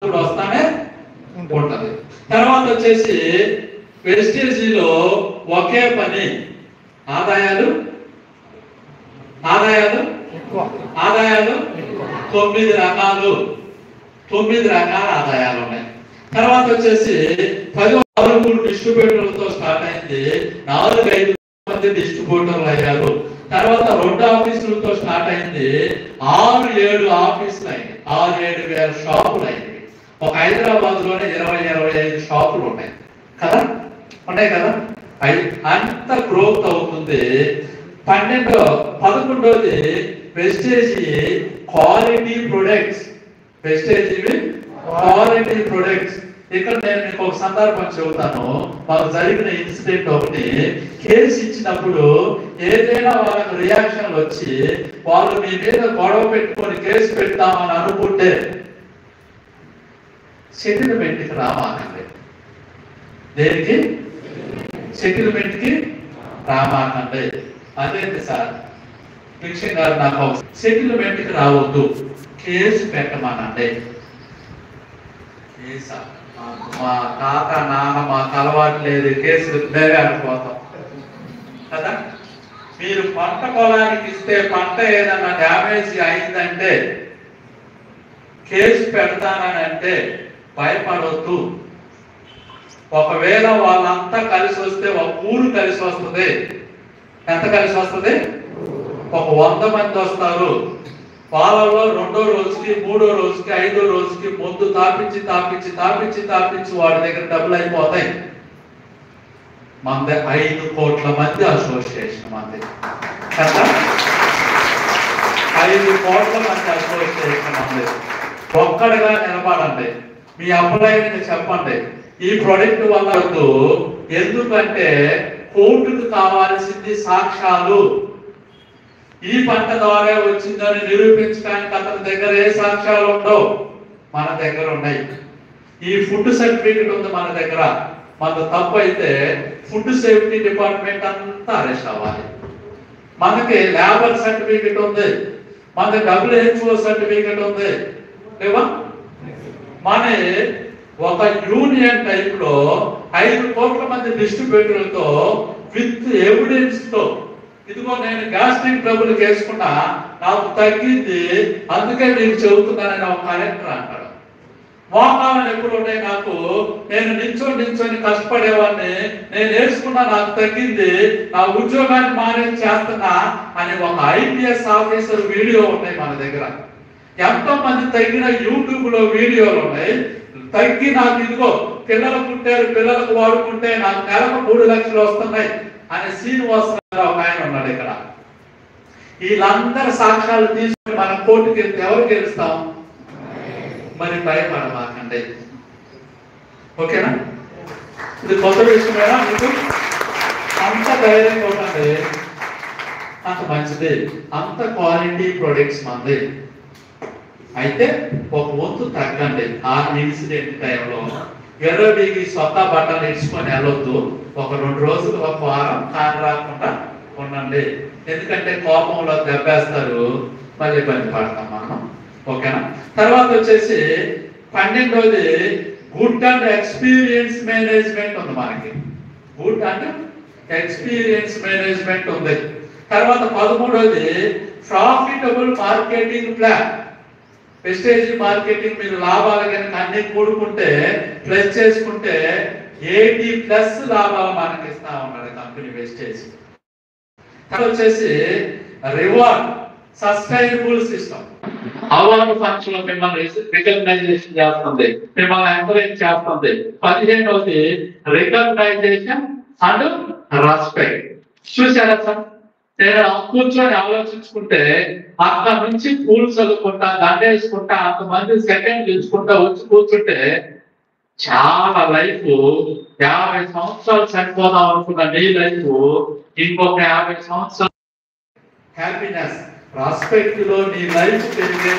అప్పుడు వస్తానే ఉంటది. తర్వాత వచ్చేసి వెస్టేజీలో ఒకే పని ఆదాయాలు 9 రకాలు 9 రకాల ఆదాయాలు ఉన్నాయి. తర్వాత వచ్చేసి 10 డిస్ట్రిబ్యూటర్లతో స్టార్ట్ అయింది, 4-5 మంది డిస్ట్రిబ్యూటర్లు అయ్యారు. తర్వాత 2 ఆఫీసులతో స్టార్ట్ అయింది, 6-7 ఆఫీసులు అయింది, 6-7 వేల షాపులు అయింది. ఒక హైదరాబాద్ లోనే 20-25 షాపులు ఉన్నాయి కదా, అంత గ్రోత్ అవుతుంది. 11వది వెస్టేజీ క్వాలిటీ ప్రొడక్ట్స్. ఇక్కడ నేను మీకు ఒక సందర్భం చెబుతాను. మాకు జరిగిన ఇన్సిడెంట్ ఒకటి, కేసు ఇచ్చినప్పుడు ఏదైనా వాళ్ళకి రియాక్షన్లు వచ్చి వాళ్ళు మీ మీద గొడవ పెట్టుకొని కేసు పెడతామని అనుకుంటే సెటిల్మెంట్కి రామాకండి. దేనికి? సెటిల్మెంట్కి రామాకండి. అదేంటి సార్ ఫిక్షన్ గారు, నాకు సెటిల్మెంట్కి రావద్దు, కేసు పెట్టమానండి. మా తాత నాన్న మాకు అలవాటు లేదు, కేసులు మేమే అనుకోతాం కదా. మీరు పంట పొలానికి ఇస్తే పంట ఏదన్నా డ్యామేజ్ అయిందంటే కేసు పెడతానని అంటే భయపడవద్దు. ఒకవేళ వాళ్ళంతా కలిసి వస్తే ఒక ఊరు కలిసి వస్తుంది. ఎంత కలిసి వస్తుంది? ఒక 100 మంది వస్తారు. వాళ్ళలో 2వ రోజుకి 3వ రోజుకి 5వ రోజుకి ముందు తాపించి వాడి దగ్గర డబ్బులు అయిపోతాయి. మంది 5 కోట్ల మంది అసోసియేషన్ మంది కదా, 5 కోట్ల మంది అసోసియేషన్ మంది. ఒక్కడిగా నిలబడండి, మీ అప్లైని చెప్పండి ఈ ప్రొడక్ట్ వల్ల వద్దు. ఎందుకంటే కోర్టుకు కావాల్సింది సాక్ష్యాలు. ఈ పంట ద్వారా వచ్చిందని నిరూపించడానికి అతని దగ్గర ఏ సాక్ష్యాలు ఉండవు, మన దగ్గర ఉన్నాయి. ఈ ఫుడ్ సర్టిఫికెట్ ఉంది మన దగ్గర. మన తప్పు అయితే ఫుడ్ సేఫ్టీ డిపార్ట్మెంట్ అంతా అరెస్ట్ అవ్వాలి. మనకి లేబర్ సర్టిఫికెట్ ఉంది, మనకి WHO సర్టిఫికెట్ ఉంది, లేవా? మన ఒక యూనియన్ టైప్ లో 5 కోట్ల మంది డిస్ట్రిబ్యూటర్లతో విత్ ఎవిడెన్స్ తో, ఇదిగో నేను గ్యాస్ట్రిక్ ట్రబుల్ వేసుకున్నా, నాకు తగ్గింది, అందుకే నీకు చెబుతున్నానని ఒక కలెక్టర్ అంటాడు. మోకాలను ఎప్పుడు ఉన్నాయి నాకు, నేను నించొని కష్టపడేవాడిని, నేను వేసుకున్నా నాకు తగ్గింది, నా ఉద్యోగాన్ని మానేసి చేస్తున్నా అని ఒక IPS ఆఫీసర్ వీడియో ఉన్నాయి మన దగ్గర. ఎంతో మంది తగ్గిన యూట్యూబ్ లో వీడియోలు ఉన్నాయి. తగ్గి నాకు ఇదిగో పిల్లలు పుట్టారు, పిల్లలకు వాడుకుంటే నాకు నెలకు 3 లక్షలు వస్తున్నాయి అనే శ్రీనివాసరావు ఒక ఆయన ఉన్నాడు ఇక్కడ. వీళ్ళందరి సాక్ష్యాలు తీసుకుని మనం కోర్టుకి వెళ్తే ఎవరు గెలుస్తాం? మరి భయపడమాకండి, ఓకేనా? ఇది కొత్త విషయమేనా మీకు? అంత ధైర్యంగా ఉండండి, అంత మంచిది, అంత క్వాలిటీ ప్రొడక్ట్స్ మంది. అయితే ఒక వంతు తగ్గండి. ఆ ఇన్సిడెంట్ టైంలో ఎర్రబీగి సొంత బట్టలు ఇచ్చుకొని వెళ్ళొద్దు. ఒక 2 రోజులు, ఒక వారం కాని రాకుండా ఉండండి. ఎందుకంటే కోపంలో దెబ్బేస్తారు, మళ్ళీ ఇబ్బంది పడతాం మనం, ఓకేనా? తర్వాత వచ్చేసి 12వది గుడ్ అండ్ ఎక్స్పీరియన్స్ మేనేజ్మెంట్ ఉంది మనకి. గుడ్ అండ్ ఎక్స్పీరియన్స్ మేనేజ్మెంట్ ఉంది. తర్వాత 13వది profitable marketing plan. Wastage marketing మీరు లాభాలు కనుక అన్ని కూడుకుంటే ప్లస్ చేసుకుంటే 80+ లాభాలు మనకి ఇస్తా ఉన్నాడు కంపెనీ వెస్టేజ్. వచ్చేసి reward sustainable system. Award function లో మిమ్మల్ని రికగ్నైజేషన్ చేస్తుంది, మిమ్మల్ని ఎంకరేజ్ చేస్తుంది. 15వది రికగ్నైజేషన్ అండ్ రెస్పెక్ట్. చూసారా సార్, నేను కూర్చొని ఆలోచించుకుంటే అక్కడ నుంచి పూలు చదువుకుంటా, దండేసుకుంటా, అంతమంది సెకండ్ తీసుకుంటా వచ్చి కూర్చుంటే చాలా లైఫ్ 50 సంవత్సరాలు చనిపోదాం అనుకున్న నీ లైఫ్ ఇంకొక 50 సంవత్సరాలు హ్యాపీనెస్, రెస్పెక్ట్ లో నీ లైఫ్ పెరిగే